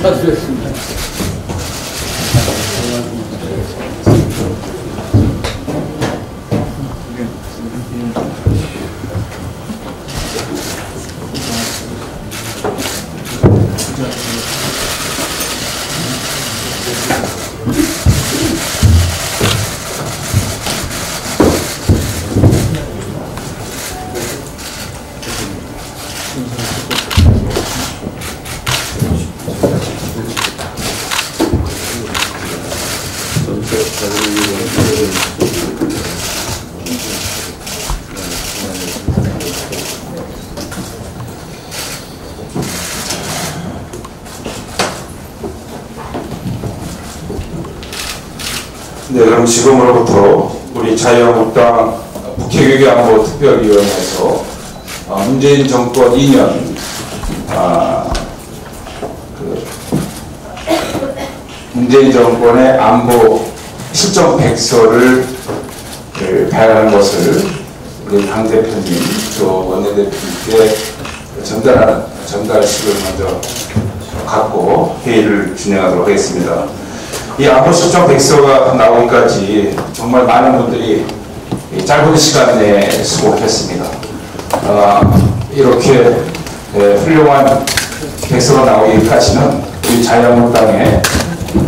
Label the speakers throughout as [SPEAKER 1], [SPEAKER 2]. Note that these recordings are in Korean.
[SPEAKER 1] 수고하셨습니다.
[SPEAKER 2] 네, 그럼 지금으로부터 우리 자유한국당 북핵외교안보특별위원회에서 문재인 정권 2년 문재인 정권의 안보 실정 백서를 발행하는 것을 우리 당대표님, 또 원내대표님께 전달식을 먼저 갖고 회의를 진행하도록 하겠습니다. 이 안보 실정 백서가 나오기까지 정말 많은 분들이 짧은 시간 내에 수고하셨습니다. 이렇게 훌륭한 백서가 나오기까지는 우리 자유한국당의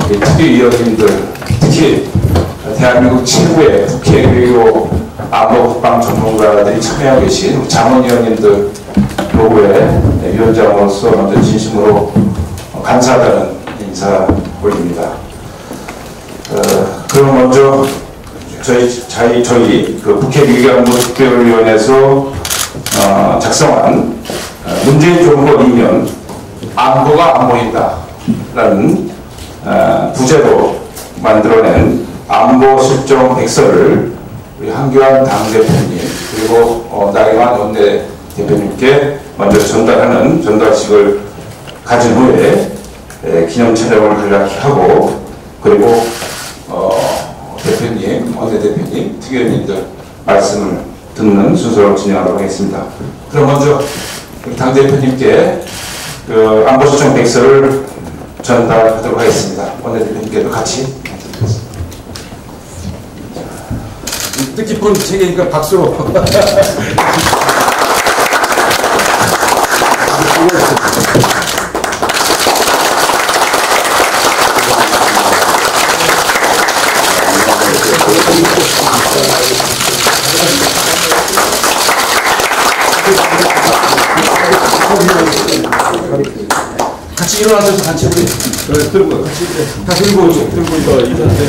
[SPEAKER 2] 특위위원님들, 특히 대한민국 최고의 북핵외교 안보 국방 전문가들이 참여하고 계신 자문위원님들 노고의 위원장으로서 먼저 진심으로 감사하다는 인사 올립니다. 그럼 먼저 저희 북핵외교안보특별위원회에서 작성한 문재인 정권 2년 안보가 안 보인다라는 부제로 만들어낸 안보 실정 백서를 우리 한교안 당대표님 그리고 나경원 원내대표님께 먼저 전달하는 전달식을 가진 후에 기념 촬영을 간략히 하고, 그리고 대표님, 원내대표님, 특위위원님들 말씀을 듣는 순서로 진행하도록 하겠습니다. 그럼 먼저 당대표님께 안보 실정 백서를 전달하도록 하겠습니다. 원내대표님께도 같이 드리겠습니다.
[SPEAKER 1] 뜻깊은 책이니까 박수로. 같이 일어나셔서 같이 들고 같이 다 들고 이거 이런데.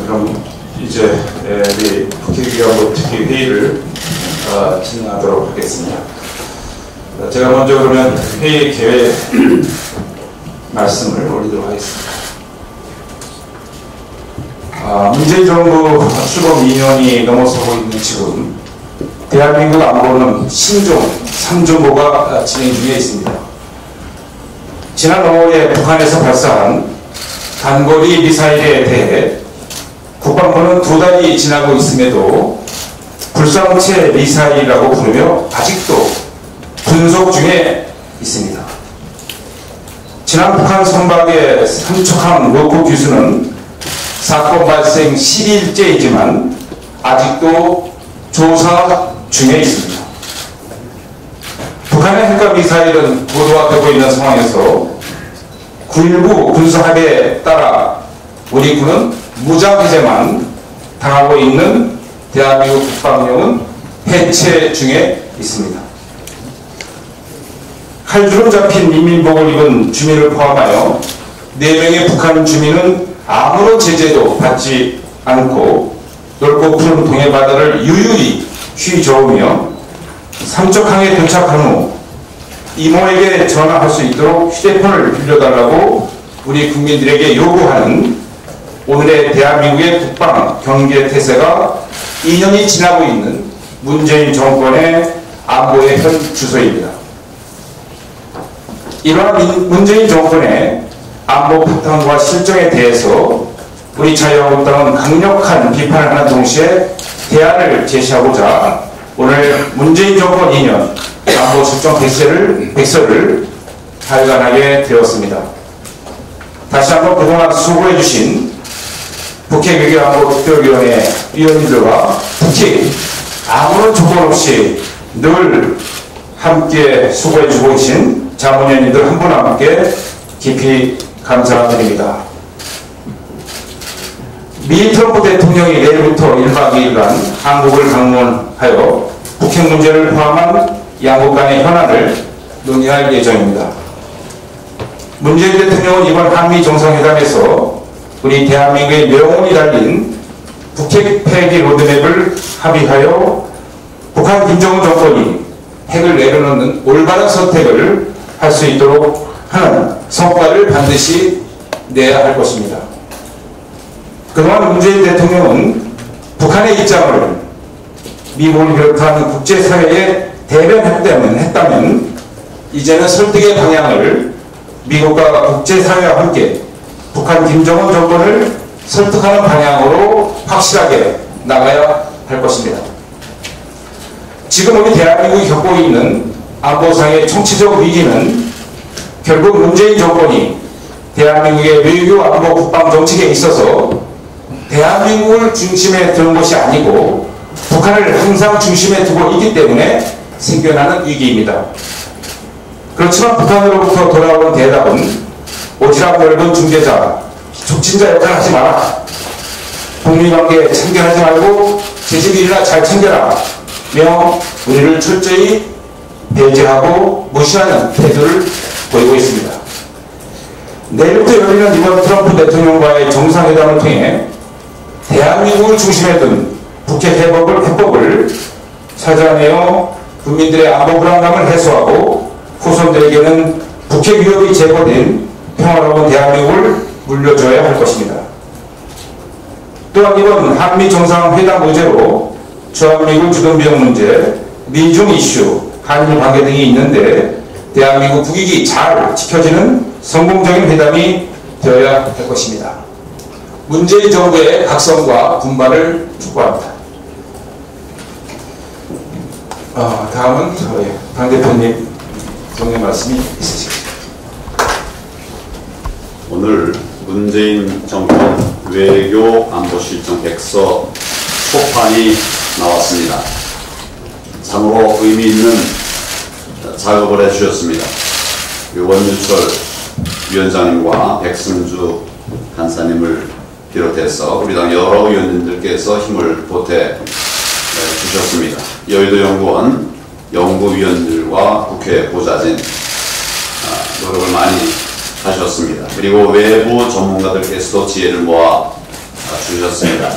[SPEAKER 2] 그럼 이제 우리 북핵외교안보특위 회의를 진행하도록 하겠습니다. 제가 먼저 그러면 회의 계획 말씀을 올리도록 하겠습니다. 문재인 정부 출범 2년이 넘어서고 있는 지금 대한민국 안보는 신종 3정보가 진행 중에 있습니다. 지난 5월에 북한에서 발사한 단거리 미사일에 대해 국방부는 2달이 지나고 있음에도 불성체 미사일이라고 부르며 아직도 분석 중에 있습니다. 지난 북한 선박의 삼척함 로코 규수는 사건 발생 10일째이지만 아직도 조사 중에 있습니다. 북한의 핵과 미사일은 고도화되고 있는 상황에서 9.19 군사합의에 따라 우리 군은 무장해제만 당하고 있는 대한민국 국방력은 해체 중에 있습니다. 칼주로 잡힌 인민복을 입은 주민을 포함하여 4명의 북한 주민은 아무런 제재도 받지 않고 넓고 푸른 동해 바다를 유유히 휘저으며 삼척항에 도착한 후 이모에게 전화할 수 있도록 휴대폰을 빌려달라고 우리 국민들에게 요구하는 오늘의 대한민국의 국방 경계 태세가 2년이 지나고 있는 문재인 정권의 안보의 현 주소입니다. 이러한 문재인 정권의 안보 파탄과 실정에 대해서 우리 자유한국당은 강력한 비판을 하는 동시에 대안을 제시하고자 오늘 문재인 정권 2년 안보 실정 백서를 발간하게 되었습니다. 다시 한번 그동안 수고해 주신 북핵 외교안보특별위원회 위원님들과 특히 아무런 조건 없이 늘 함께 수고해 주고 계신 자문위원님들 한 분 한 분께 깊이 감사드립니다. 미 트럼프 대통령이 내일부터 1박 2일간 한국을 방문하여 북핵 문제를 포함한 양국 간의 현안을 논의할 예정입니다. 문재인 대통령은 이번 한미 정상회담에서 우리 대한민국의 명운이 달린 북핵 폐기 로드맵을 합의하여 북한 김정은 정권이 핵을 내려놓는 올바른 선택을 할 수 있도록 하는 성과를 반드시 내야 할 것입니다. 그동안 문재인 대통령은 북한의 입장을 미국을 비롯한 국제사회에 대변했다면 이제는 설득의 방향을 미국과 국제사회와 함께 북한 김정은 정권을 설득하는 방향으로 확실하게 나가야 할 것입니다. 지금 우리 대한민국이 겪고 있는 안보상의 총체적 위기는 결국 문재인 정권이 대한민국의 외교 안보 국방 정책에 있어서 대한민국을 중심에 두는 것이 아니고 북한을 항상 중심에 두고 있기 때문에 생겨나는 위기입니다. 그렇지만 북한으로부터 돌아오는 대답은 오지랖 넓은 중재자, 촉진자 역할을 하지 마라. 북미관계 참견하지 말고 제11이나 잘 챙겨라. 며 우리를 철저히 배제하고 무시하는 태도를 보이고 있습니다. 내일부터 열리는 이번 트럼프 대통령과의 정상회담을 통해 대한민국을 중심에 둔 북핵 해법을 찾아내어 국민들의 안보 불안감을 해소하고 후손들에게는 북핵 위협이 제거된 평화로운 대한민국을 물려줘야 할 것입니다. 또한 이번 한미 정상회담 의제로 주한미군 주둔비용 문제, 미중 이슈, 한일 관계 등이 있는데 대한민국 국익이 잘 지켜지는 성공적인 회담이 되어야 할 것입니다. 문재인 정부의 각성과 분발을 촉구합니다. 다음은 당 대표님 정리 말씀이 있으시겠습니다.
[SPEAKER 3] 오늘 문재인 정권 외교 안보 실정 백서 초판이 나왔습니다. 참으로 의미 있는 작업을 해주셨습니다. 원유철 위원장님과 백승주 간사님을 비롯해서 우리 당 여러 위원님들께서 힘을 보태 주셨습니다. 여의도연구원 연구위원들과 국회 보좌진 노력을 많이 하셨습니다. 그리고 외부 전문가들께서도 지혜를 모아 주셨습니다.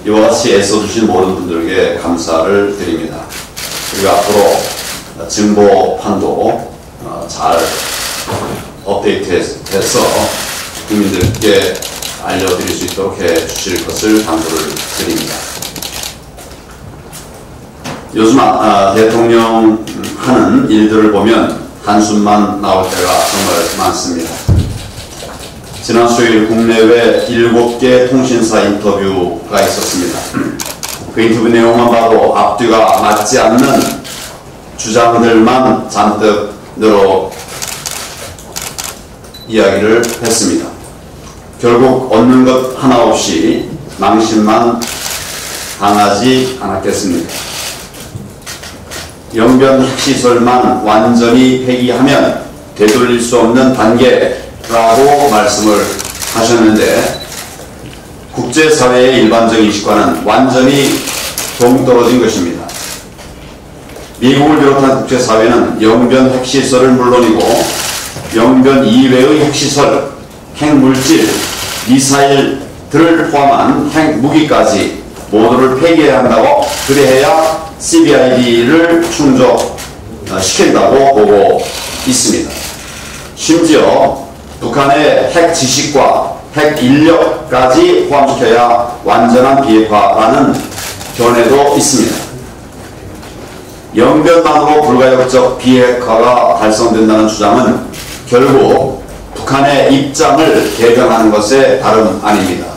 [SPEAKER 3] 이와 같이 애써주신 모든 분들에게 감사를 드립니다. 그리고 앞으로 진보판도 잘 업데이트해서 국민들께 알려드릴 수 있도록 해주실 것을 당부를 드립니다. 요즘 대통령 하는 일들을 보면 한숨만 나올 때가 정말 많습니다. 지난 수요일 국내외 7개 통신사 인터뷰가 있었습니다. 그 인터뷰 내용만 봐도 앞뒤가 맞지 않는 주장들만 잔뜩 늘어 이야기를 했습니다. 결국 얻는 것 하나 없이 망신만 당하지 않았겠습니까? 영변 핵시설만 완전히 폐기하면 되돌릴 수 없는 단계라고 말씀을 하셨는데 국제사회의 일반적 인식과는 완전히 동떨어진 것입니다. 미국을 비롯한 국제사회는 영변 핵시설은 물론이고 영변 이외의 핵시설, 핵물질, 미사일 들을 포함한 핵무기까지 모두를 폐기해야 한다고, 그래야 CBID를 충족시킨다고 보고 있습니다. 심지어 북한의 핵 지식과 핵 인력까지 포함시켜야 완전한 비핵화라는 견해도 있습니다. 영변만으로 불가역적 비핵화가 달성된다는 주장은 결국 북한의 입장을 개변하는 것에 다름 아닙니다.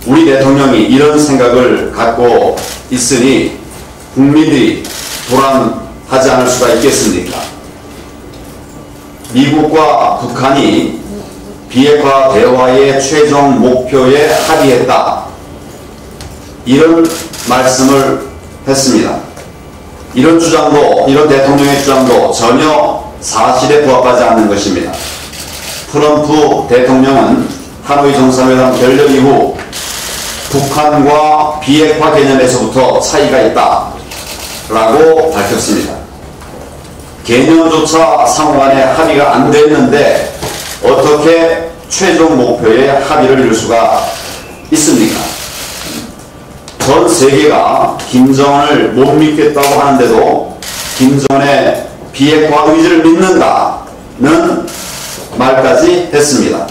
[SPEAKER 3] 우리 대통령이 이런 생각을 갖고 있으니 국민들이 불안하지 않을 수가 있겠습니까? 미국과 북한이 비핵화 대화의 최종 목표에 합의했다, 이런 말씀을 했습니다. 이런 주장도, 이런 대통령의 주장도 전혀 사실에 부합하지 않는 것입니다. 트럼프 대통령은 하노이 정상회담 결렬 이후 북한과 비핵화 개념에서부터 차이가 있다 라고 밝혔습니다. 개념조차 상호간에 합의가 안 됐는데 어떻게 최종 목표에 합의를 이룰 수가 있습니까? 전 세계가 김정은을 못 믿겠다고 하는데도 김정은의 비핵화 의지를 믿는다는 말까지 했습니다.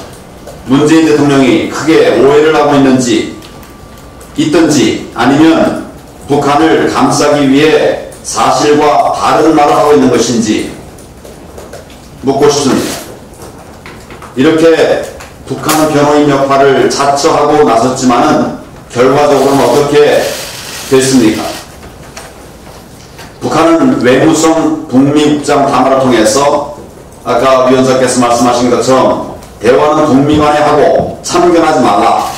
[SPEAKER 3] 문재인 대통령이 크게 오해를 하고 있든지 아니면 북한을 감싸기 위해 사실과 다른 말을 하고 있는 것인지 묻고 싶습니다. 이렇게 북한은 변호인 역할을 자처하고 나섰지만은 결과적으로는 어떻게 됐습니까? 북한은 외무성 북미국장 담화를 통해서 아까 위원장께서 말씀하신 것처럼 대화는 북미 간에 하고 참견하지 말라,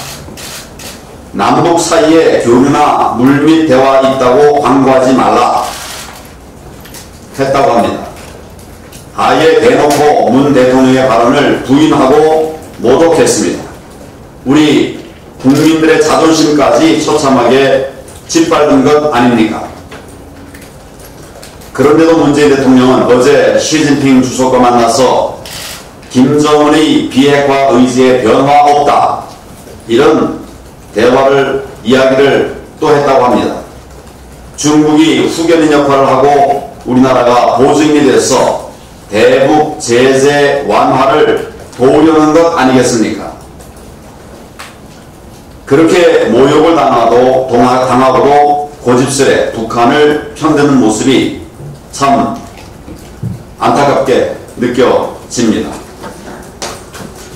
[SPEAKER 3] 남북 사이에 교류나 물밑 대화 있다고 광고하지 말라 했다고 합니다. 아예 대놓고 문 대통령의 발언을 부인하고 모독했습니다. 우리 국민들의 자존심까지 처참하게 짓밟은 것 아닙니까? 그런데도 문재인 대통령은 어제 시진핑 주석과 만나서 김정은의 비핵화 의지에 변화 없다, 이런 이야기를 또 했다고 합니다. 중국이 후견인 역할을 하고 우리나라가 보증인이 돼서 대북 제재 완화를 도우려는 것 아니겠습니까? 그렇게 모욕을 당하고도 고집스레 북한을 편드는 모습이 참 안타깝게 느껴집니다.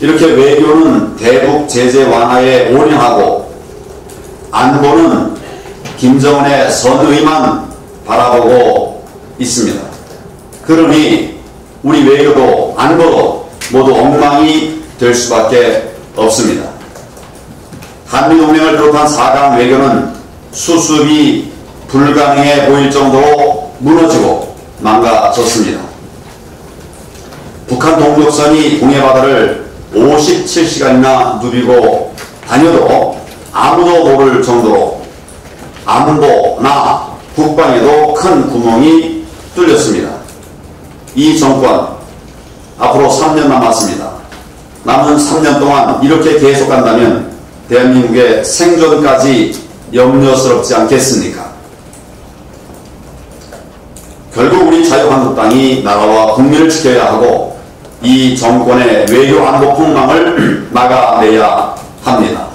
[SPEAKER 3] 이렇게 외교는 대북 제재 완화에 올인하고 안보는 김정은의 선의만 바라보고 있습니다. 그러니 우리 외교도 안보도 모두 엉망이 될 수밖에 없습니다. 한미동맹을 비롯한 4강 외교는 수습이 불가능해 보일 정도로 무너지고 망가졌습니다. 북한 동족선이 동해바다를 57시간이나 누비고 다녀도 아무도 모를 정도로 안보나 국방에도 큰 구멍이 뚫렸습니다. 이 정권 앞으로 3년 남았습니다. 남은 3년 동안 이렇게 계속 간다면 대한민국의 생존까지 염려스럽지 않겠습니까? 결국 우리 자유한국당이 나라와 국민을 지켜야 하고 이 정권의 외교 안보 폭망을 막아내야 합니다.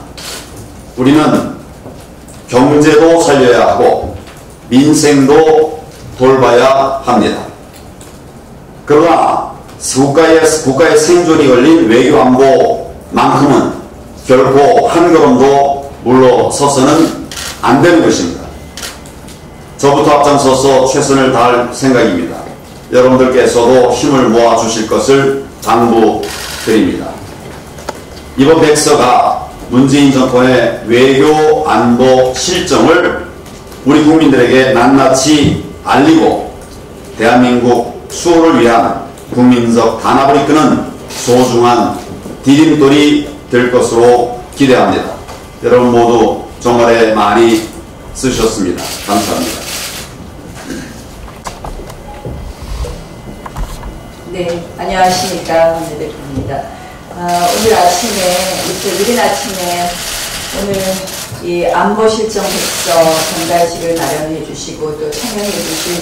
[SPEAKER 3] 우리는 경제도 살려야 하고 민생도 돌봐야 합니다. 그러나 국가의 생존이 걸린 외교 안보만큼은 결코 한 걸음도 물러서서는 안 되는 것입니다. 저부터 앞장서서 최선을 다할 생각입니다. 여러분들께서도 힘을 모아 주실 것을 당부드립니다. 이번 백서가 문재인 정권의 외교 안보 실정을 우리 국민들에게 낱낱이 알리고 대한민국 수호를 위한 국민적 단합을 이끄는 소중한 디딤돌이 될 것으로 기대합니다. 여러분 모두 정말에 많이 쓰셨습니다. 감사합니다.
[SPEAKER 4] 네, 안녕하십니까. 황 대표입니다. 오늘 아침에, 이렇게 이른 아침에 오늘 이 안보 실정 백서 전달식을 마련해 주시고 또 참여해 주신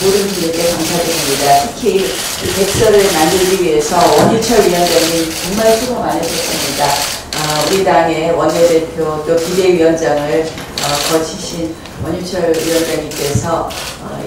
[SPEAKER 4] 모든 분들께 감사드립니다. 특히 이 백서를 만들기 위해서 원유철 위원장님 정말 수고 많으셨습니다. 우리 당의 원내대표 또 비대위원장을 거치신 원유철 위원장님께서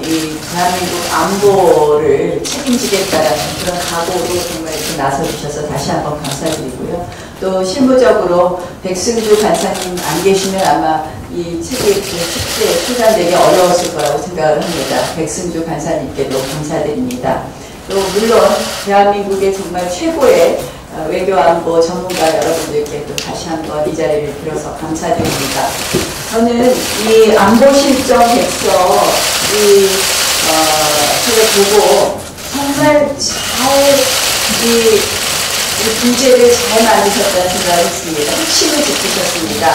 [SPEAKER 4] 이 대한민국 안보를 책임지겠다라는 그런 각오로 정말 이렇게 나서주셔서 다시 한번 감사드리고요. 또 실무적으로 백승주 간사님 안 계시면 아마 이 책이 쉽게 출간되기 어려웠을 거라고 생각을 합니다. 백승주 간사님께도 감사드립니다. 또 물론 대한민국의 정말 최고의 외교안보 전문가 여러분들께 또 다시 한번 이 자리를 빌어서 감사드립니다. 저는 이 안보실정 백서 책을 보고 정말 이 문제를 잘 만드셨다는 생각을 했습니다. 핵심을 짚으셨습니다.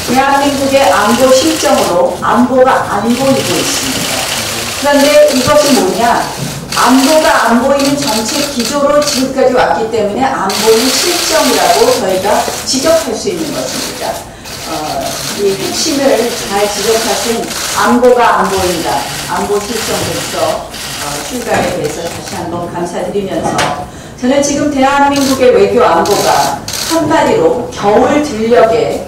[SPEAKER 4] 대한민국의 안보 실정으로 안보가 안 보이고 있습니다. 그런데 이것이 뭐냐? 안보가 안 보이는 정책 기조로 지금까지 왔기 때문에 안보는 실정이라고 저희가 지적할 수 있는 것입니다. 이 핵심을 잘 지적하신 안보가 안 보인다. 안보 실정으로서 출간에 대해서 다시 한번 감사드리면서 저는 지금 대한민국의 외교 안보가 한마디로 겨울 들녘에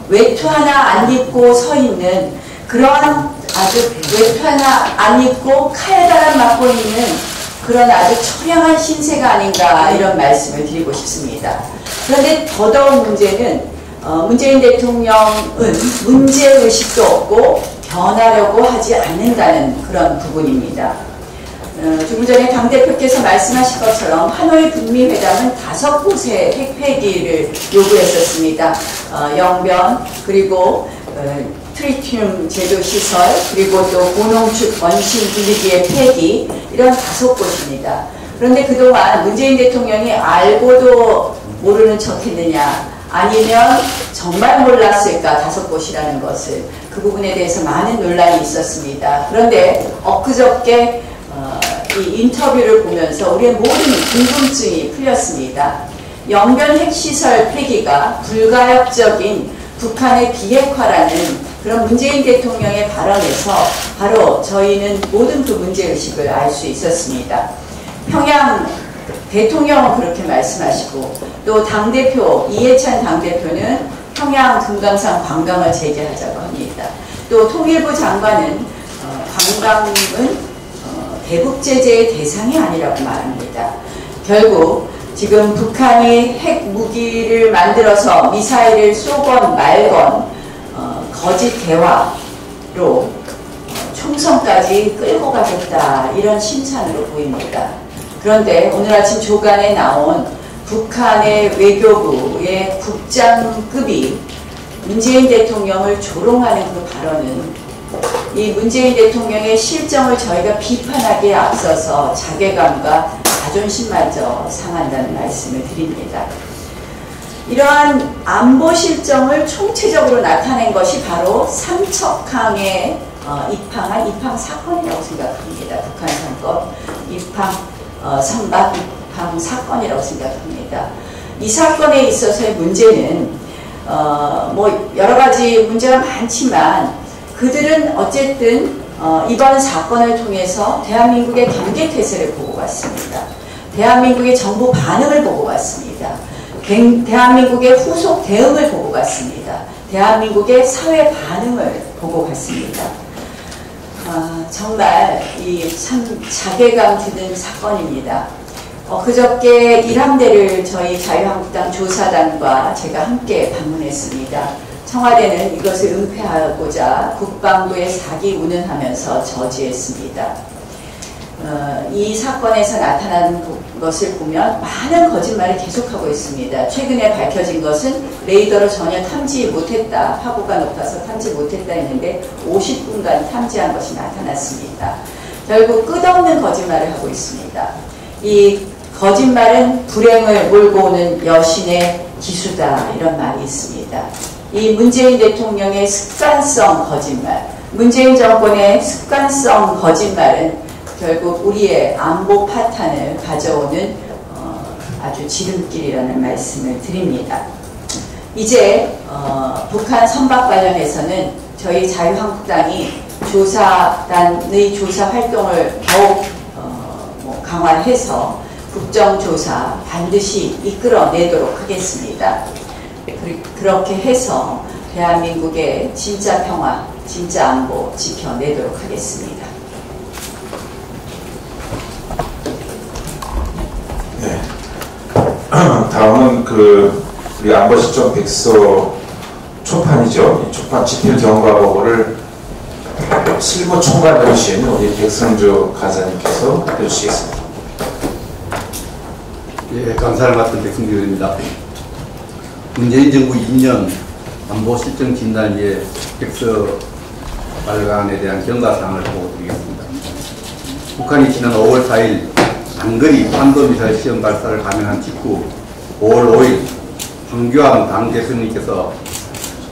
[SPEAKER 4] 외투 하나 안 입고 서 있는 그러한 아주 외투 하나 안 입고 칼바람 맞고 있는 그런 아주 처량한 신세가 아닌가 이런 말씀을 드리고 싶습니다. 그런데 더더욱 문제는 문재인 대통령은 문제의식도 없고 변하려고 하지 않는다는 그런 부분입니다. 조금 전에 당대표께서 말씀하신 것처럼 하노이 북미회담은 5곳의 핵폐기를 요구했었습니다. 영변 그리고 트리튬 제조시설 그리고 또 고농축 원심 분리기의 폐기 이런 5곳입니다. 그런데 그동안 문재인 대통령이 알고도 모르는 척 했느냐 아니면 정말 몰랐을까 5곳이라는 것을 그 부분에 대해서 많은 논란이 있었습니다. 그런데 엊그저께 이 인터뷰를 보면서 우리의 모든 궁금증이 풀렸습니다. 영변 핵시설 폐기가 불가역적인 북한의 비핵화라는 그런 문재인 대통령의 발언에서 바로 저희는 모든 그 문제의식을 알 수 있었습니다. 평양 대통령은 그렇게 말씀하시고 또 당대표 이해찬 당대표는 평양 금강산 관광을 재개하자고 합니다. 또 통일부 장관은 관광은 대북 제재의 대상이 아니라고 말합니다. 결국 지금 북한이 핵 무기를 만들어서 미사일을 쏘건 말건 거짓 대화로 총선까지 끌고 가겠다 이런 심산으로 보입니다. 그런데 오늘 아침 조간에 나온 북한의 외교부의 국장급이 문재인 대통령을 조롱하는 그 발언은 이 문재인 대통령의 실정을 저희가 비판하기에 앞서서 자괴감과 자존심마저 상한다는 말씀을 드립니다. 이러한 안보 실정을 총체적으로 나타낸 것이 바로 삼척항에 입항한 입항 사건이라고 생각합니다. 북한 사건, 선박 입항 사건이라고 생각합니다. 이 사건에 있어서의 문제는 뭐 여러 가지 문제가 많지만 그들은 어쨌든 이번 사건을 통해서 대한민국의 경계태세를 보고 갔습니다. 대한민국의 정부 반응을 보고 갔습니다. 대한민국의 후속 대응을 보고 갔습니다. 대한민국의 사회 반응을 보고 갔습니다. 정말 이 참 자괴감 드는 사건입니다. 그저께 일함대를 저희 자유한국당 조사단과 제가 함께 방문했습니다. 청와대는 이것을 은폐하고자 국방부에 사기 운운하면서 저지했습니다. 이 사건에서 나타난 것을 보면 많은 거짓말을 계속하고 있습니다. 최근에 밝혀진 것은 레이더로 전혀 탐지 못했다. 파고가 높아서 탐지 못했다 했는데 50분간 탐지한 것이 나타났습니다. 결국 끝없는 거짓말을 하고 있습니다. 이 거짓말은 불행을 몰고 오는 여신의 기수다 이런 말이 있습니다. 이 문재인 대통령의 습관성 거짓말, 문재인 정권의 습관성 거짓말은 결국 우리의 안보 파탄을 가져오는 아주 지름길이라는 말씀을 드립니다. 이제 북한 선박 관련해서는 저희 자유한국당이 조사단의 조사 활동을 더욱 강화해서 국정조사 반드시 이끌어내도록 하겠습니다. 그렇게 해서 대한민국의 진짜 평화, 진짜 안보 지켜내도록 하겠습니다.
[SPEAKER 2] 네. 다음은 우리 안보실정 백서 초판이죠. 이 초판 집필 경과 보고를 실무 총괄해주신 우리 백성주 간사님께서 해주시겠습니다.
[SPEAKER 5] 예, 감사를 맡은 백성주입니다. 문재인 정부 2년 안보 실정 진단위의 백서 발간에 대한 경과사항을 보고드리겠습니다. 북한이 지난 5월 4일 단거리 탄도미사일 시험 발사를 감행한 직후 5월 5일 황교안 당 대표님께서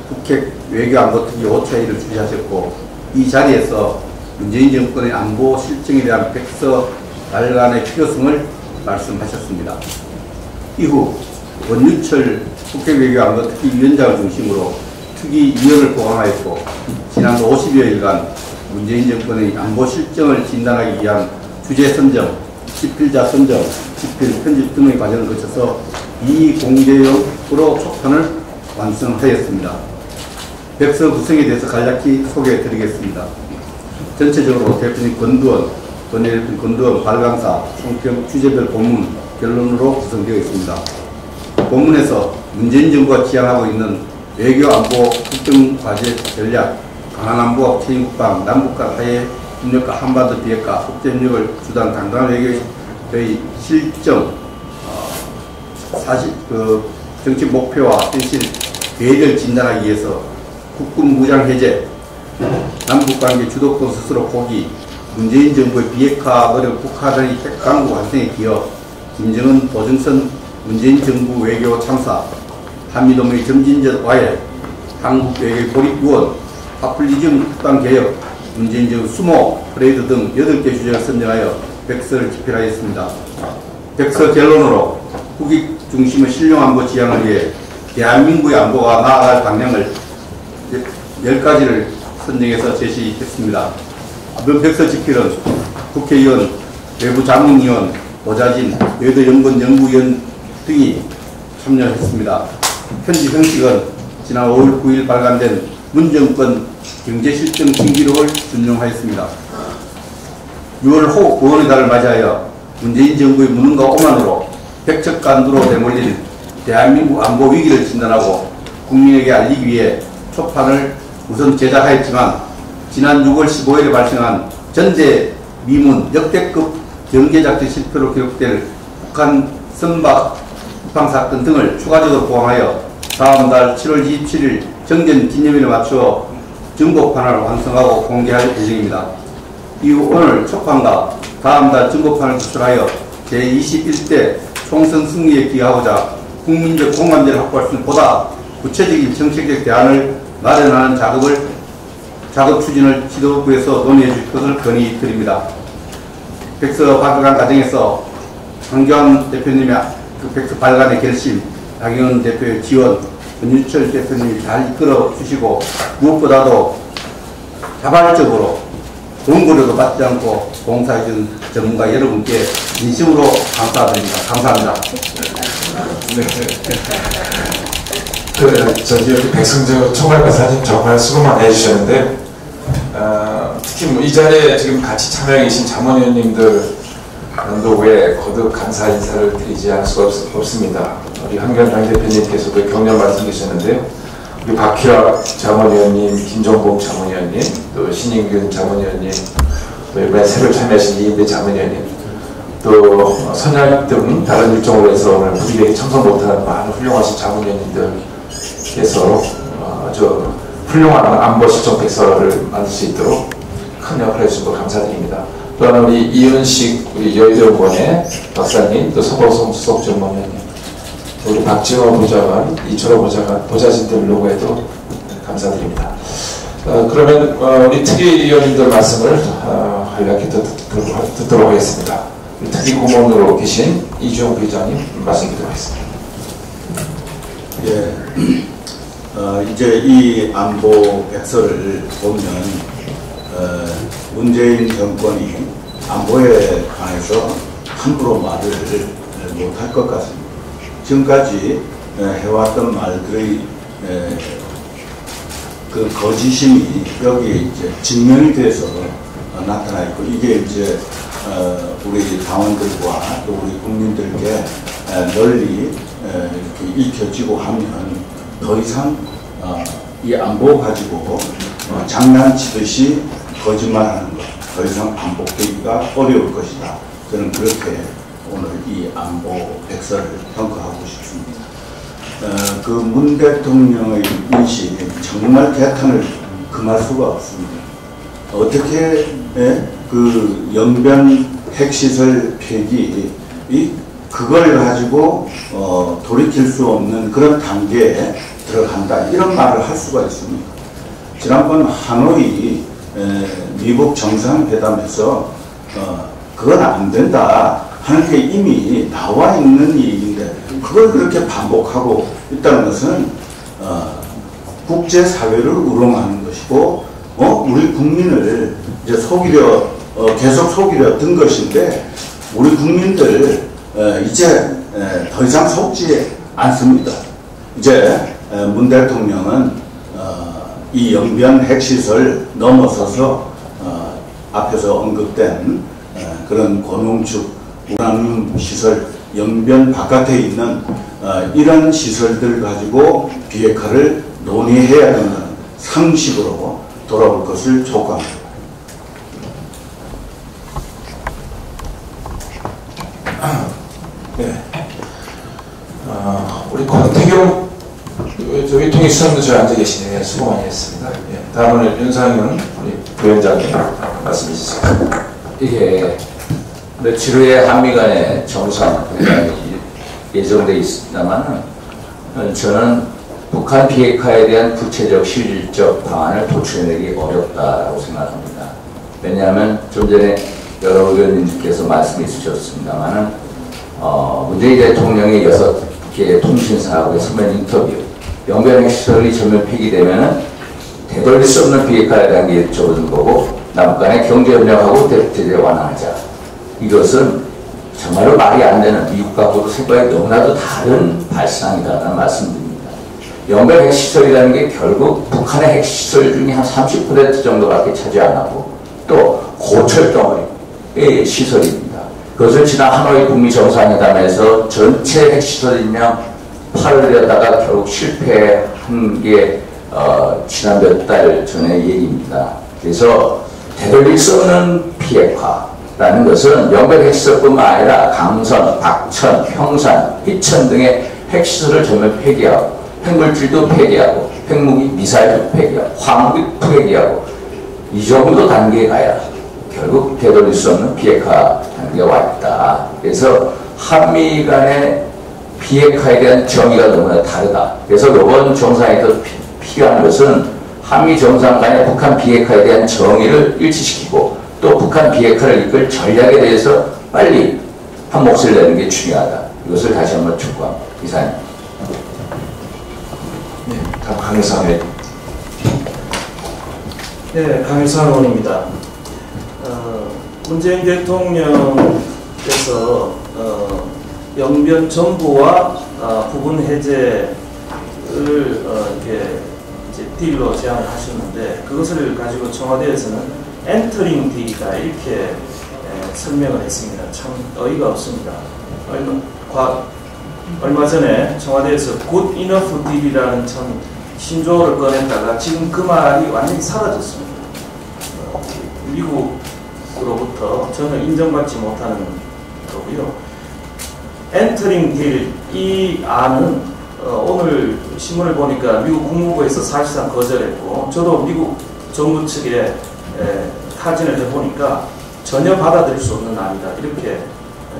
[SPEAKER 5] 북핵 외교안보특위 5차1을 주재하셨고, 이 자리에서 문재인 정권의 안보 실정에 대한 백서 발간의 필요성을 말씀하셨습니다. 이후 원유철 북핵외교안보특위 위원장을 중심으로 특위위원을 포함하였고, 지난 50여일간 문재인 정권의 안보 실정을 진단하기 위한 주제 선정, 집필자 선정, 집필, 편집 등의 과정을 거쳐서 이공개역으로 초판을 완성하였습니다. 백서 구성에 대해서 간략히 소개해드리겠습니다. 전체적으로 대표님 권두원, 원내대표님 권두원, 발간사, 총평, 주제별 본문, 결론으로 구성되어 있습니다. 본문에서 문재인 정부가 지향하고 있는 외교 안보 국정 과제 전략, 강한 안보와 체인국방, 남북 간 하해 협력과 한반도 비핵화, 국제협력을 주도한 당당한 외교의 실정, 정책 목표와 현실, 계획을 진단하기 위해서 국군 무장 해제, 남북관계 주도권 스스로 포기, 문재인 정부의 비핵화 어려운 북한의 핵강국 완성에 기여, 김정은, 도정선, 문재인 정부 외교 참사, 한미동맹 점진적 와해, 한국 외교 고립 유언, 파퓰리즘 국방개혁, 문재인 정부 수모, 프레이드 등 8개 주제를 선정하여 백서를 집필하였습니다. 백서 결론으로 국익 중심의 신령안보 지향을 위해 대한민국의 안보가 나아갈 방향을 10가지를 선정해서 제시했습니다. 이번 백서 집필은 국회의원, 외부자문위원, 보좌진, 외도연구원 연구위원 등이 참여했습니다. 편집 형식은 지난 5월 9일 발간된 문정권 경제실정 진기록을 준용하였습니다. 6월 호 구원의 달을 맞이하여 문재인 정부의 무능과 오만으로 백척간두로 내몰린 대한민국 안보 위기를 진단하고 국민에게 알리기 위해 초판을 우선 제작하였지만, 지난 6월 15일에 발생한 전대 미문 역대급 경계작전 실패로 기록될 북한 선박 북방 사건 등을 추가적으로 포함하여 다음 달 7월 27일 정전 기념일에 맞추어 정보판을 완성하고 공개할 예정입니다. 이후 오늘 초판과 다음 달 정보판을 구출하여 제21대 총선 승리에 기여하고자 국민적 공감대를 확보할 수 있는 보다 구체적인 정책적 대안을 마련하는 작업 추진을 지도부에서 논의해 줄 것을 건의드립니다. 백서 발간 과정에서 황교안 대표님의 백서 발간의 결심, 양희은 대표의 지원, 원유철 대표님이 잘 이끌어 주시고, 무엇보다도 자발적으로 돈고려도 받지 않고 봉사해준 전문가 여러분께 진심으로 감사드립니다. 감사합니다.
[SPEAKER 2] 저기 백성주 총괄간사님 정말 수고 많이 해주셨는데, 특히 이 자리에 지금 같이 참여해 계신 자문위원님들도 왜 거듭 감사 인사를 드리지 않을 수가 없습니다. 우리 한경장 대표님께서도 격려 말씀 주셨는데요. 우리 박희락 자문위원님, 김종복 자문위원님, 또 신인균 자문위원님, 또 이번에 새로 참여하신 이인대 자문위원님, 또 선약 등 다른 일정으로 해서 오늘 무리하게 참석 못하는 많은 훌륭하신 자문위원님들께서 저 훌륭한 안보 실정 백서를 만들 수 있도록 큰 역할을 해주신 거 감사드립니다. 또한 우리 이은식 우리 여의도연구원의 박사님, 또 서보성 수석전문위원님, 우리 박지호 보좌관, 이철호 보좌관, 보좌진들 로고에도 감사드립니다. 그러면 우리 특위위원님들 말씀을 간략히 듣도록 하겠습니다. 특히 고문으로 계신 이주영 부회장님 말씀 드리도록 하겠습니다.
[SPEAKER 5] 예, 이제 이 안보 백서를 보면 문재인 정권이 안보에 관해서 함부로 말을 못할 것 같습니다. 지금까지 해왔던 말들의 그 거짓임이 여기 이제 증명이 돼서 나타나 있고, 이게 이제 우리 당원들과 또 우리 국민들께 널리 이렇게 익혀지고 하면 더 이상 이 안보 가지고 장난치듯이 거짓말하는 것 더 이상 반복되기가 어려울 것이다. 저는 그렇게 오늘 이 안보 백서를 평가하고 싶습니다. 그 문 대통령의 인식이 정말 개탄을 금할 수가 없습니다. 어떻게 그 영변 핵시설 폐기 그걸 가지고 돌이킬 수 없는 그런 단계에 들어간다, 이런 말을 할 수가 있습니다. 지난번 하노이 미국 정상회담에서 그건 안 된다 하는 게 이미 나와 있는 얘기인데, 그걸 그렇게 반복하고 있다는 것은 국제사회를 우롱하는 것이고, 우리 국민을 이제 계속 속이려 든 것인데, 우리 국민들 이제 더 이상 속지 않습니다. 이제 문 대통령은 이 영변 핵시설 넘어서서 앞에서 언급된 그런 고농축 우라늄 시설, 영변 바깥에 있는 이런 시설들 가지고 비핵화를 논의해야 된다는 상식으로 돌아올 것을 촉구합니다.
[SPEAKER 2] 네. 우리 권태경 저기 통일수석도 저 앉아 계시네요. 수고 많이 했습니다. 예. 다음은 윤상현 우리 부위원장님 말씀해 주세요.
[SPEAKER 6] 이게 며칠 후에 한미 간의 정상회담이 예정되어 있습니다만, 저는 북한 비핵화에 대한 구체적 실질적 방안을 도출해내기 어렵다고 생각합니다. 왜냐하면 좀 전에 여러 의원님께서 말씀해 주셨습니다만, 문재인 대통령의 6개의 통신사하고의 서면 인터뷰, 영변 핵시설이 전면 폐기되면 되돌릴 수 없는 비핵화에 대한 게 적은 거고, 남북 간의 경제협력하고 대제 완화하자. 이것은 정말로 말이 안 되는, 미국하고도 생각이 너무나도 다른 발상이다라는 말씀드립니다. 영변 핵시설이라는 게 결국 북한의 핵시설 중에 한 30% 정도밖에 차지 안 하고, 또 고철덩어리의 시설입니다. 그것을 지난 하노이 북미 정상회담에서 전체 핵시설 인양 8월에다가 결국 실패한 게 지난 몇 달 전의 얘기입니다. 그래서 되돌릴 수 없는 비핵화라는 것은 영변 핵시설뿐만 아니라 강선, 박천, 형산, 희천 등의 핵시설을 전면 폐기하고, 핵물질도 폐기하고, 핵무기, 미사일도 폐기하고, 화학무기도 폐기하고, 이 정도 단계에 가야 결국 되돌릴 수 없는 비핵화 단계가 왔다. 그래서 한미 간의 비핵화에 대한 정의가 너무나 다르다. 그래서 이번 정상회담에서 필요한 것은 한미 정상 간의 북한 비핵화에 대한 정의를 일치시키고, 또 북한 비핵화를 이끌 전략에 대해서 빨리 한 몫을 내는 게 중요하다. 이것을 다시 한번 촉구합니다. 이상입니다.
[SPEAKER 2] 네, 다음 강일상 의원.
[SPEAKER 7] 네, 강일상 의원입니다. 문재인 대통령께서 영변 정부와 부분 해제를 이렇게 이제 딜로 제안을 하셨는데, 그것을 가지고 청와대에서는 엔터링 딜이다 이렇게 설명을 했습니다. 참 어이가 없습니다. 얼마 전에 청와대에서 good enough 딜이라는 참 신조어를 꺼냈다가 지금 그 말이 완전히 사라졌습니다. 미국으로부터 전혀 인정받지 못하는 거고요. 엔터링 딜, 이 안은 오늘 신문을 보니까 미국 국무부에서 사실상 거절했고, 저도 미국 정부 측에 타진을 해보니까 전혀 받아들일 수 없는 안이다 이렇게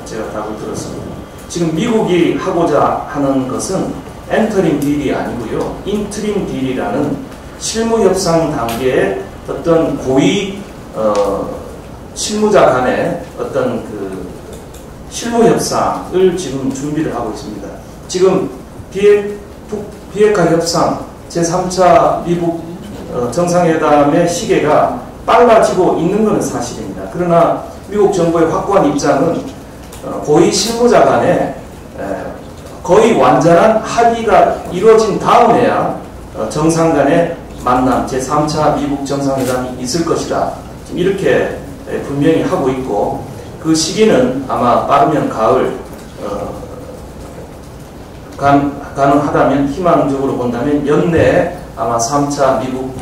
[SPEAKER 7] 제가 답을 들었습니다. 지금 미국이 하고자 하는 것은 엔터링 딜이 아니고요, 인트림 딜이라는 실무 협상 단계의 어떤 고위 실무자 간의 어떤 그 실무 협상을 지금 준비를 하고 있습니다. 지금 비핵화 협상 제3차 미국 정상회담의 시계가 빨라지고 있는 것은 사실입니다. 그러나 미국 정부의 확고한 입장은 고위 실무자 간에 거의 완전한 합의가 이루어진 다음에야 정상 간의 만남, 제3차 미국 정상회담이 있을 것이다. 지금 이렇게 분명히 하고 있고, 그 시기는 아마 빠르면 가을, 가능하다면 희망적으로 본다면 연내에 아마 3차 미국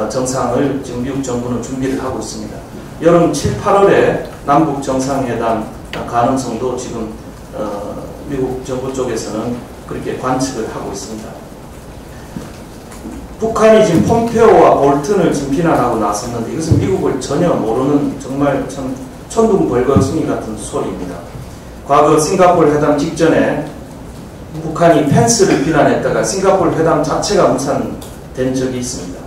[SPEAKER 7] 정상을 지금 미국 정부는 준비를 하고 있습니다. 여름 7, 8월에 남북 정상회담 가능성도 지금 미국 정부 쪽에서는 그렇게 관측을 하고 있습니다. 북한이 지금 폼페오와 볼튼을 지금 비난하고 나섰는데 이것은 미국을 전혀 모르는 정말 참 천둥벌거숭이 같은 소리입니다. 과거 싱가포르 회담 직전에 북한이 펜스를 비난했다가 싱가포르 회담 자체가 무산된 적이 있습니다.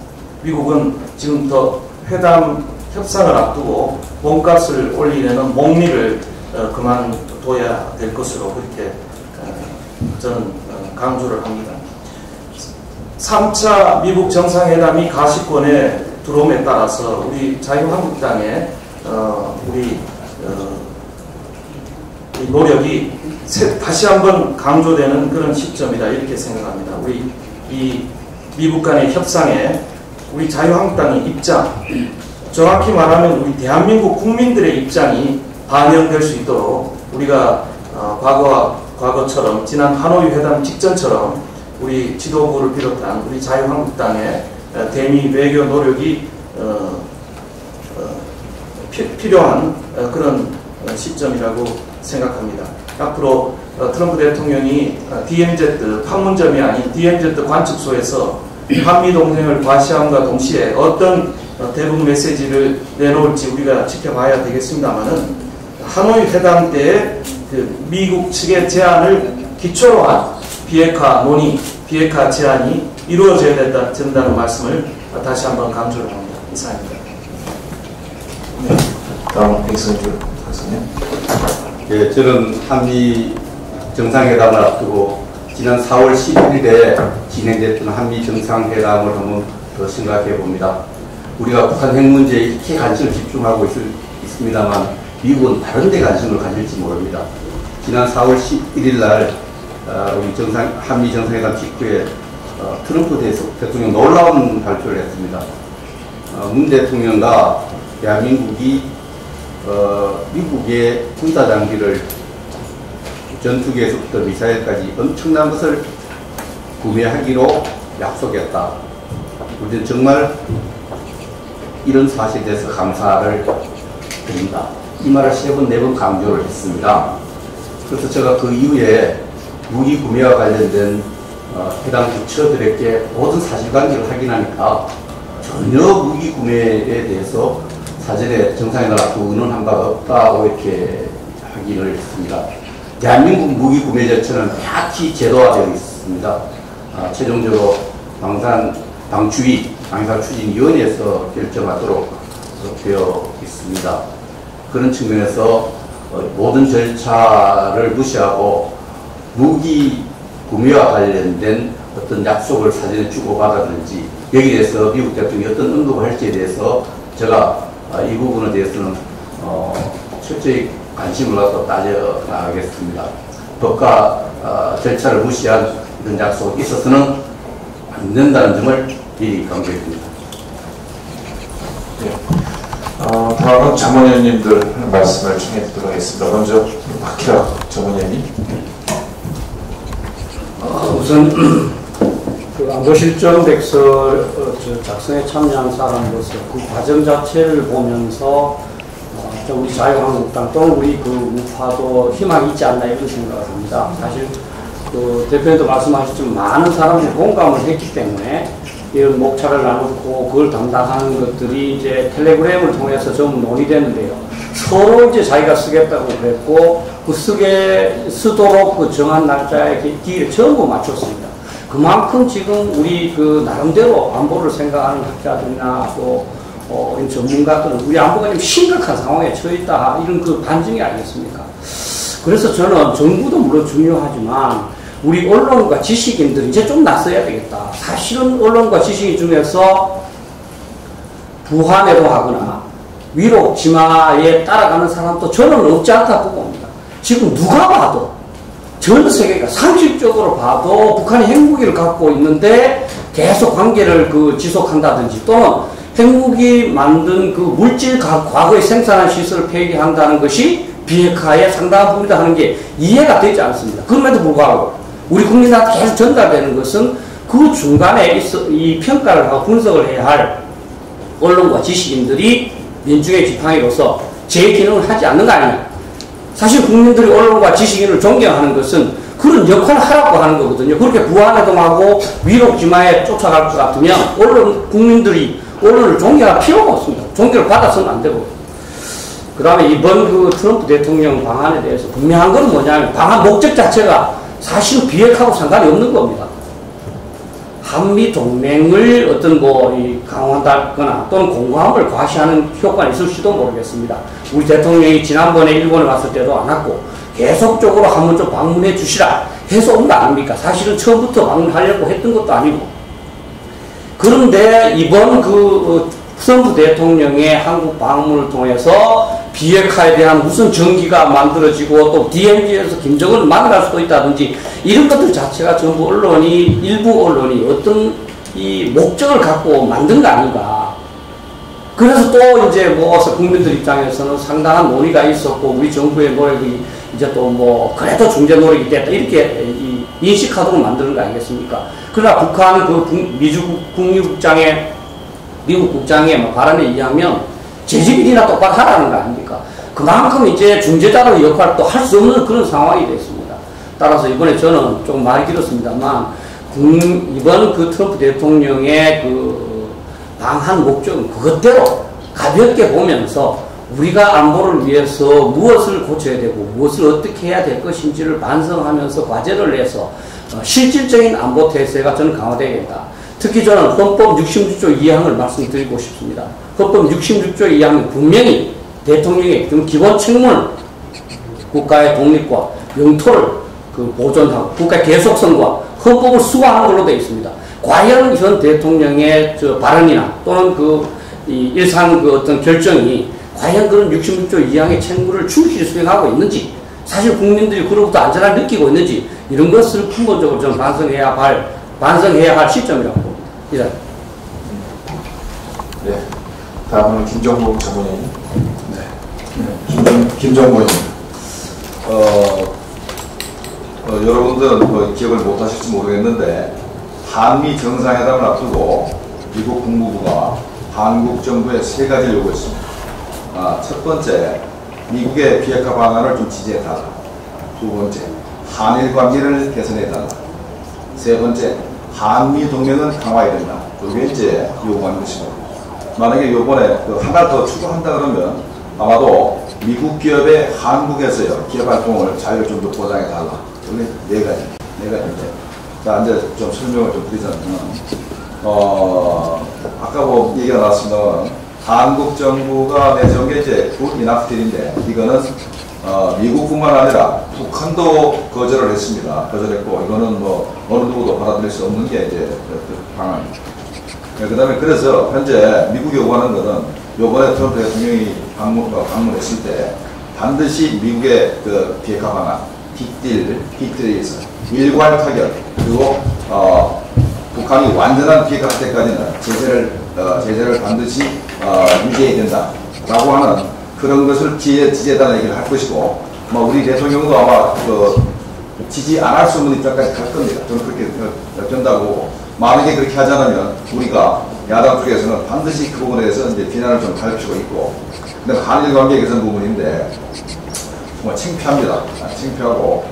[SPEAKER 7] 미국은 지금 더 회담 협상을 앞두고 몸값을 올리려는 목리를 그만둬야 될 것으로 그렇게 저는 강조를 합니다. 3차 미국 정상회담이 가시권에 들어옴에 따라서 우리 자유한국당의 우리 노력이 다시 한번 강조되는 그런 시점이다 이렇게 생각합니다. 우리 이 미국 간의 협상에 우리 자유한국당의 입장, 정확히 말하면 우리 대한민국 국민들의 입장이 반영될 수 있도록 우리가 과거처럼 지난 하노이 회담 직전처럼 우리 지도부를 비롯한 우리 자유한국당의 대미 외교 노력이 필요한 그런 시점이라고 생각합니다. 앞으로 트럼프 대통령이 DMZ 판문점이 아닌 DMZ 관측소에서 한미 동맹을 과시함과 동시에 어떤 대북 메시지를 내놓을지 우리가 지켜봐야 되겠습니다만은 하노이 회담 때 그 미국 측의 제안을 기초로 한 비핵화 논의, 비핵화 제안이 이루어져야 된다는 말씀을 다시 한번 강조를 합니다. 이상입니다.
[SPEAKER 2] 네. 다음 백선주 교수님.
[SPEAKER 5] 예, 저는 한미 정상회담을 앞두고 지난 4월 11일에 진행됐던 한미 정상회담을 한번 더 생각해 봅니다. 우리가 북한 핵 문제에 이렇게 관심을 집중하고 있습니다만 미국은 다른 데 관심을 가질지 모릅니다. 지난 4월 11일 날 우리 한미 정상회담 직후에 트럼프 대통령 놀라운 발표를 했습니다. 문 대통령과 대한민국이 미국의 군사 장비를 전투기에서부터 미사일까지 엄청난 것을 구매하기로 약속했다. 우리는 정말 이런 사실에 대해서 감사를 드립니다. 이 말을 3번, 4번 강조를 했습니다. 그래서 제가 그 이후에 무기 구매와 관련된 해당 부처들에게 모든 사실관계를 확인하니까 전혀 무기 구매에 대해서 사전에 정상회담 앞두고 의논한 바가 없다고 이렇게 확인을 했습니다. 대한민국 무기 구매 절차는 명확히 제도화되어 있습니다. 최종적으로 방추위, 방위사추진위원회에서 결정하도록 되어 있습니다. 그런 측면에서 모든 절차를 무시하고 무기 구매와 관련된 어떤 약속을 사전에 주고받았는지 여기에 대해서 미국 대통령이 어떤 언급을 할지에 대해서 제가 이 부분에 대해서는 철저히 관심을 갖고 따져나가겠습니다. 법과 절차를 무시한 이런 약속이 있어서는 안 된다는 점을 미리 강조해드립니다.
[SPEAKER 2] 네. 다음은 전문위원님들 말씀을 청해 듣도록 하겠습니다. 먼저 박혜학 전문위원님.
[SPEAKER 8] 우선 그 안보실정 백서 작성에 참여한 사람으로서 그 과정 자체를 보면서 우리 자유한국당 또는 우리 그 우파도 희망이 있지 않나 이런 생각을 합니다. 사실 그 대표님도 말씀하셨지만 많은 사람들이 공감을 했기 때문에 이런 목차를 나누고 그걸 담당하는 것들이 이제 텔레그램을 통해서 좀 논의되는데요. 서로 이제 자기가 쓰겠다고 그랬고 그 쓰도록 그 정한 날짜에 기일을 전부 맞췄습니다. 그만큼 지금 우리 그 나름대로 안보를 생각하는 학자들이나 또 전문가들은 우리 안보가 좀 심각한 상황에 처해 있다 이런 그 반증이 아니겠습니까? 그래서 저는 정부도 물론 중요하지만 우리 언론과 지식인들이 이제 좀 나서야 되겠다. 사실은 언론과 지식인 중에서 부한해도 하거나 위로 치마에 따라가는 사람도 저는 없지 않다 보고 봅니다. 지금 누가 봐도 전 세계가 상식적으로 봐도 북한이 핵무기를 갖고 있는데 계속 관계를 지속한다든지 또는 핵무기 만든 그 물질 과거에 생산한 시설을 폐기한다는 것이 비핵화에 상당한 부분이다 하는 게 이해가 되지 않습니다. 그럼에도 불구하고 우리 국민한테 계속 전달되는 것은 그 중간에 이 평가를 하고 분석을 해야 할 언론과 지식인들이 민중의 지팡이로서 제 기능을 하지 않는 거 아니냐. 사실 국민들이 언론과 지식인을 존경하는 것은 그런 역할을 하라고 하는 거거든요. 그렇게 부안해동하고 위록지마에 쫓아갈 것 같으면 국민들이 언론을 존경할 필요가 없습니다. 존경을 받아서는 안 되고. 그 다음에 이번 트럼프 대통령 방안에 대해서 분명한 건 뭐냐면 방안 목적 자체가 사실은 비핵화하고 상관이 없는 겁니다. 한미 동맹을 강화한다거나 또는 공고함을 과시하는 효과가 있을지도 모르겠습니다. 우리 대통령이 지난번에 일본에 갔을 때도 안 왔고 계속적으로 한번 좀 방문해 주시라 해서 온 거 아닙니까? 사실은 처음부터 방문하려고 했던 것도 아니고. 그런데 이번 트럼프 대통령의 한국 방문을 통해서 비핵화에 대한 무슨 전기가 만들어지고 또 DMZ에서 김정은을 만날 수도 있다든지 이런 것들 자체가 전부 일부 언론이 어떤 이 목적을 갖고 만든 거 아닌가. 그래서 또 이제 국민들 입장에서는 상당한 논의가 있었고 우리 정부의 노력이 이제 또 그래도 중재 노력이 됐다 이렇게 인식하도록 만드는 거 아니겠습니까? 그러나 북한 미국 국장의 발언에 의하면 제지비리나 똑바로 하라는 거 아닙니까? 그만큼 이제 중재자로의 역할을 또 할 수 없는 그런 상황이 됐습니다. 따라서 이번에 저는 좀 말이 길었습니다만 이번 트럼프 대통령의 방한 목적은 그것대로 가볍게 보면서 우리가 안보를 위해서 무엇을 고쳐야 되고 무엇을 어떻게 해야 될 것인지를 반성하면서 과제를 내서 실질적인 안보 태세가 저는 강화되겠다. 특히 저는 헌법 66조 2항을 말씀드리고 싶습니다. 헌법 66조 2항은 분명히 대통령의 기본 책무는 국가의 독립과 영토를 보존하고 국가의 계속성과 헌법을 수호하는 걸로 되어 있습니다. 과연 현 대통령의 발언이나 또는 일상 어떤 결정이 과연 그런 66조 2항의 책무를 충실히 수행하고 있는지, 사실 국민들이 그로부터 안전함을 느끼고 있는지, 이런 것을 근본적으로 좀 반성해야 할 시점이라고 봅니다. 이상.
[SPEAKER 2] 네. 다음은 김정국 전문위원. 네. 김정국님. 여러분들은 기억을 못하실지 모르겠는데 한미 정상회담을 앞두고 미국 국무부가 한국 정부에 3가지를 요구했습니다. 첫 번째, 미국의 비핵화 방안을 좀 지지해달라. 두 번째, 한일 관계를 개선해달라. 세 번째, 한미 동맹은 강화해야 된다. 그게 이제 요구하는 것입니다. 만약에 요번에 하나 더 추가한다 그러면 아마도 미국 기업의 한국에서요 기업 활동을 자유를 좀 더 보장해달라. 그게 네 가지인데. 자, 이제 좀 설명을 좀 드리자면, 아까 얘기가 나왔으면, 한국 정부가 내세운 게 이제 굿 이너프 딜인데, 이거는, 미국뿐만 아니라 북한도 거절을 했습니다. 거절했고, 이거는 어느 누구도 받아들일 수 없는 게 이제 그 방안입니다. 그 다음에 그래서 현재 미국이 요구하는 거는, 요번에 트럼프 대통령이 방문했을 때, 반드시 미국의 비핵화 방안, 빅딜에서 일괄 타결, 그리고 북한이 완전한 비핵화 때까지는 제재를 반드시 유지해야 된다라고 하는 그런 것을 지지해달라는 얘기를 할 것이고, 우리 대통령도 아마 지지 안 할 수 없는 입장까지 갈 겁니다. 저는 그렇게 된다고. 만약에 그렇게 하지 않으면 우리가 야당 쪽에서는 반드시 그 부분에 대해서 이제 비난을 좀 할 필요가 있고, 근데 한일 관계 개선 부분인데 정말 창피합니다. 창피하고,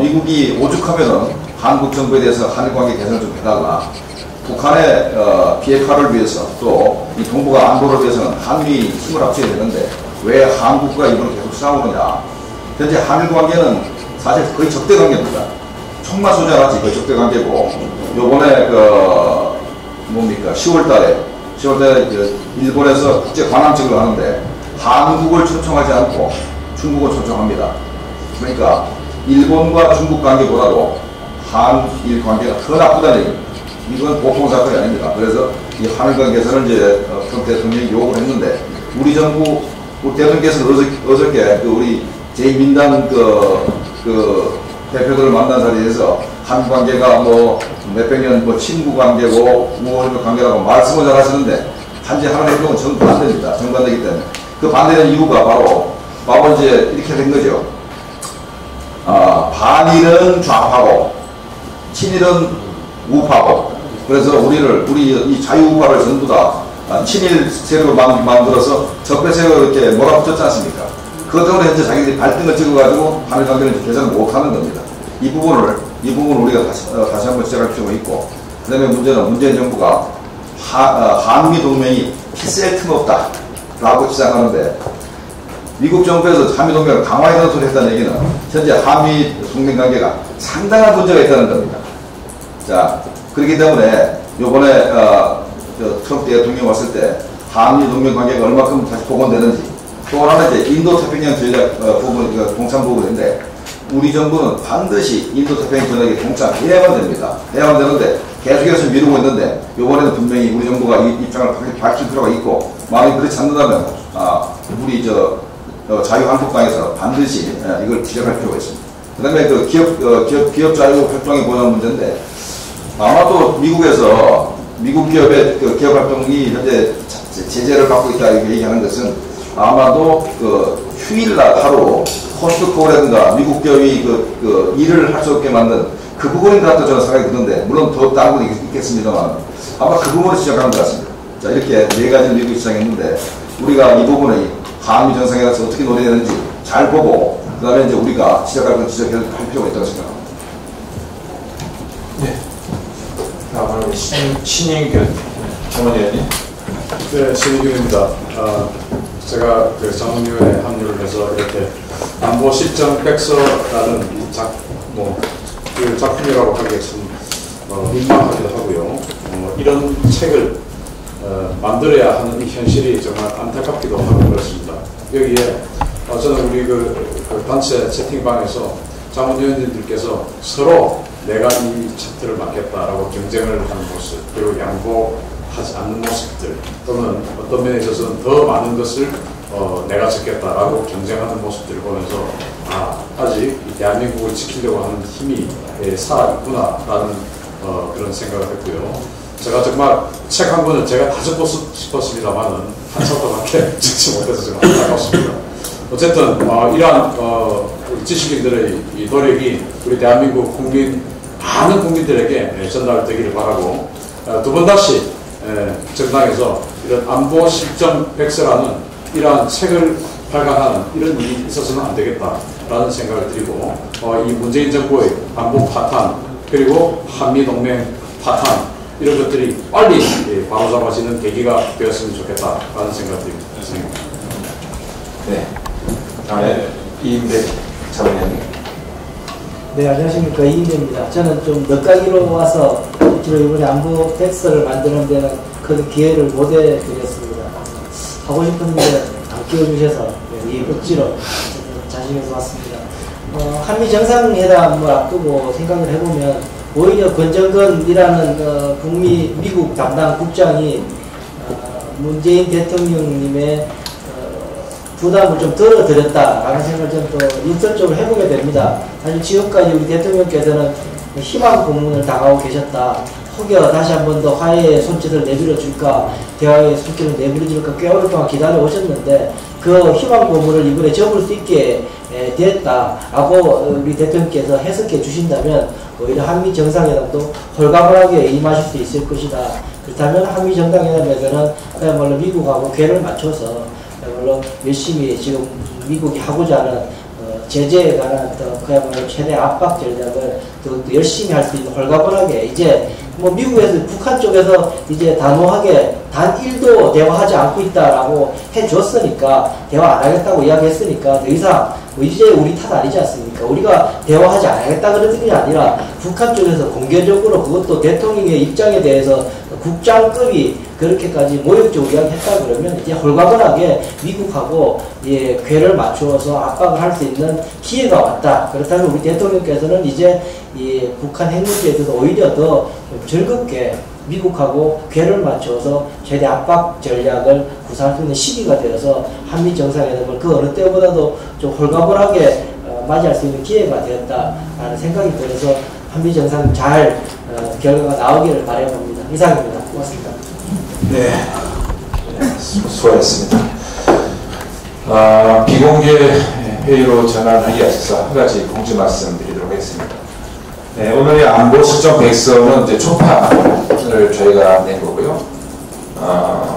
[SPEAKER 2] 미국이 오죽하면은 한국 정부에 대해서 한일 관계 개선을 좀 해달라. 북한의 비핵화를 위해서 또 이 동북아 안보를 위해서는 한미 힘을 합쳐야 되는데 왜 한국과 일본이 계속 싸우느냐. 현재 한일 관계는 사실 거의 적대 관계입니다. 총만 소재하지 거의 적대 관계고, 요번에 10월달에 일본에서 국제 관함식을 하는데 한국을 초청하지 않고 중국을 초청합니다.
[SPEAKER 1] 그러니까 일본과 중국 관계보다도 한일 관계가 더 나쁘다는 얘기입니다. 이건 보통 사건이 아닙니다. 그래서 이 한일 관계에서는 이제 트럼프 대통령이 요구를 했는데 우리 정부 우리 대통령께서는 어저께 그 우리 제2민당 그 대표들을 만난 자리에서 한일 관계가 뭐 몇백 년 뭐 친구 관계고 우호적 관계라고 말씀을 잘 하시는데 단지 하나의 행동은 정반대입니다. 정반대이기 때문에 그 반대된 이유가 바로 이제 이렇게 된 거죠. 반일은 좌파고 친일은 우파고 그래서 우리 이 자유우파를 전부 다 친일 세력을 만들어서 적폐 세력을 이렇게 몰아붙였지 않습니까? 그것 때문에 현재 자기들이 발등을 찍어가지고 한일 관계를 개선을 못하는 겁니다. 이 부분을 우리가 다시 한번 지적할 필요가 있고, 그 다음에 문제는 문재인 정부가 한미 동맹이 필수의 틈없다라고 주장하는데, 미국 정부에서 한미 동맹을 강화해서 소리 했다는 얘기는 현재 한미 동맹 관계가 상당한 문제가 있다는 겁니다. 자, 그렇기 때문에 요번에 트럼프 대통령이 왔을 때 한미 동맹 관계가 얼마큼 다시 복원되는지, 또 하나는 이제 인도 태평양 전략 부분, 동참 부분인데, 우리 정부는 반드시 인도 태평양 전략에 동참해야만 됩니다. 해야만 되는데 계속해서 미루고 있는데, 요번에는 분명히 우리 정부가 이 입장을 밝힐 필요가 있고, 만약에 그렇지 않는다면 우리 자유한국당에서 반드시 이걸 지적할 필요가 있습니다. 그 다음에 그 기업 자유 활동에 보장 문제인데, 아마도 미국에서 미국 기업의 그 기업 활동이 현재 제재를 받고 있다 이렇게 얘기하는 것은 아마도 그 휴일날 하루 코스트코라든가 미국 기업이 그 일을 할 수 없게 만든 그 부분인 것 같다 저는 생각이 드는데, 물론 더 다른 분이 있겠습니다만 아마 그 부분을 지적하는 것 같습니다. 자, 이렇게 네 가지를 미국이 지적했는데, 우리가 이 부분을 한미 정상회담에서 어떻게 논의되는지 잘 보고 그 다음에 이제 우리가 지적할 건 지적할 필요가 있다고 생각합니다.
[SPEAKER 2] 네. 다음은 신인균 전문위원님.
[SPEAKER 9] 네, 신인균입니다. 제가 그 전문위원회에 합류를 해서 이렇게 안보 실정 백서라는 그 작품이라고 하기에 참 민망하기도 하고요. 이런 책을 만들어야 하는 이 현실이 정말 안타깝기도 하고 그렇습니다. 여기에 저는 우리 그 단체 채팅방에서 자문위원님들께서 서로 내가 이 챕터를 맡겠다라고 경쟁을 하는 모습, 그리고 양보하지 않는 모습들, 또는 어떤 면에 있어서는 더 많은 것을 내가 적겠다라고 경쟁하는 모습들을 보면서 아직 대한민국을 지키려고 하는 힘이 살아있구나라는 그런 생각을 했고요. 제가 정말 책 한 권을 제가 다 적고 싶었습니다만은 한 챕터밖에 적지 못해서 정말 안타깝습니다. 어쨌든 이러한 지식인들의 이 노력이 우리 대한민국 많은 국민들에게 전달되기를 바라고, 두 번 다시 정당에서 이런 안보 실정 백서라는 이러한 책을 발간하는 이런 일이 있어서는 안 되겠다라는 생각을 드리고, 이 문재인 정부의 안보 파탄, 그리고 한미 동맹 파탄, 이런 것들이 빨리 바로잡아지는 계기가 되었으면 좋겠다라는 생각을 드립니다.
[SPEAKER 2] 네. 다음에 이인대 자문위원님.
[SPEAKER 10] 네, 안녕하십니까. 이인대입니다. 저는 좀 늦가기로 와서 이번에 안보 백서를 만드는 데는 큰 기회를 못 해드렸습니다. 하고 싶었는데 안 끼워주셔서 이 억지로 자신해서 왔습니다. 한미 정상회담을 앞두고 생각을 해보면 오히려 권정근이라는 미국 담당 국장이 문재인 대통령님의 부담을 좀 덜어드렸다라는 생각을 좀 더 인격적으로 해보게 됩니다. 사실 지금까지 우리 대통령께서는 희망 고문을 당하고 계셨다. 혹여 다시 한 번 더 화해의 손짓을 내밀어 줄까, 대화의 손길을 내밀어 줄까 꽤 오랫동안 기다려 오셨는데, 그 희망 고문을 이번에 접을 수 있게 됐다라고 우리 대통령께서 해석해 주신다면 오히려 한미 정상회담도 홀가분하게 임하실 수 있을 것이다. 그렇다면 한미 정상회담에서는 그야말로 미국하고 궤를 맞춰서 그야말로 열심히 지금 미국이 하고자 하는 제재에 관한 그야말로 최대 압박 전략을 또 열심히 할 수 있는, 홀가분하게 이제 뭐 미국에서 북한 쪽에서 이제 단호하게 단 1도 대화하지 않고 있다라고 해줬으니까, 대화 안 하겠다고 이야기했으니까 더 이상 이제 우리 탓 아니지 않습니까? 우리가 대화하지 않겠다 그러는 게 아니라 북한 쪽에서 공개적으로 그것도 대통령의 입장에 대해서 국장급이 그렇게까지 모욕적으로 이야기했다 그러면 이제 홀가분하게 미국하고 궤를 맞추어서 압박을 할 수 있는 기회가 왔다. 그렇다면 우리 대통령께서는 이제 이 북한 핵 문제에 대해서 오히려 더 즐겁게 미국하고 궤를 맞춰서 최대 압박 전략을 구사할 수 있는 시기가 되어서 한미 정상회담을 그 어느 때보다도 좀 홀가분하게 맞이할 수 있는 기회가 되었다라는 생각이 들어서 한미 정상 잘 결과가 나오기를 바라봅니다. 이상입니다. 고맙습니다.
[SPEAKER 2] 네, 수고하셨습니다. 비공개 회의로 전환하기 앞서서 한 가지 공지 말씀드리도록 하겠습니다. 네, 오늘의 안보 실정 백서는 이제 초판을 저희가 낸 거고요.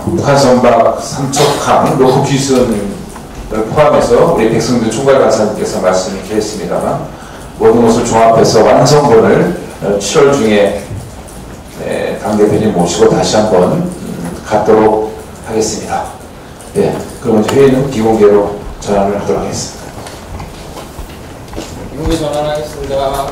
[SPEAKER 2] 북한 선박 삼척항 로프 귀순을 포함해서 우리 백성들 총괄 간사님께서 말씀을 이렇게 했습니다만 모든 것을 종합해서 완성본을 7월 중에 당대표님 모시고 다시 한번 갖도록 하겠습니다. 네, 그럼 이제 회의는 비공개로 전환을 하도록 하겠습니다.
[SPEAKER 11] 비공개 전환하겠습니다.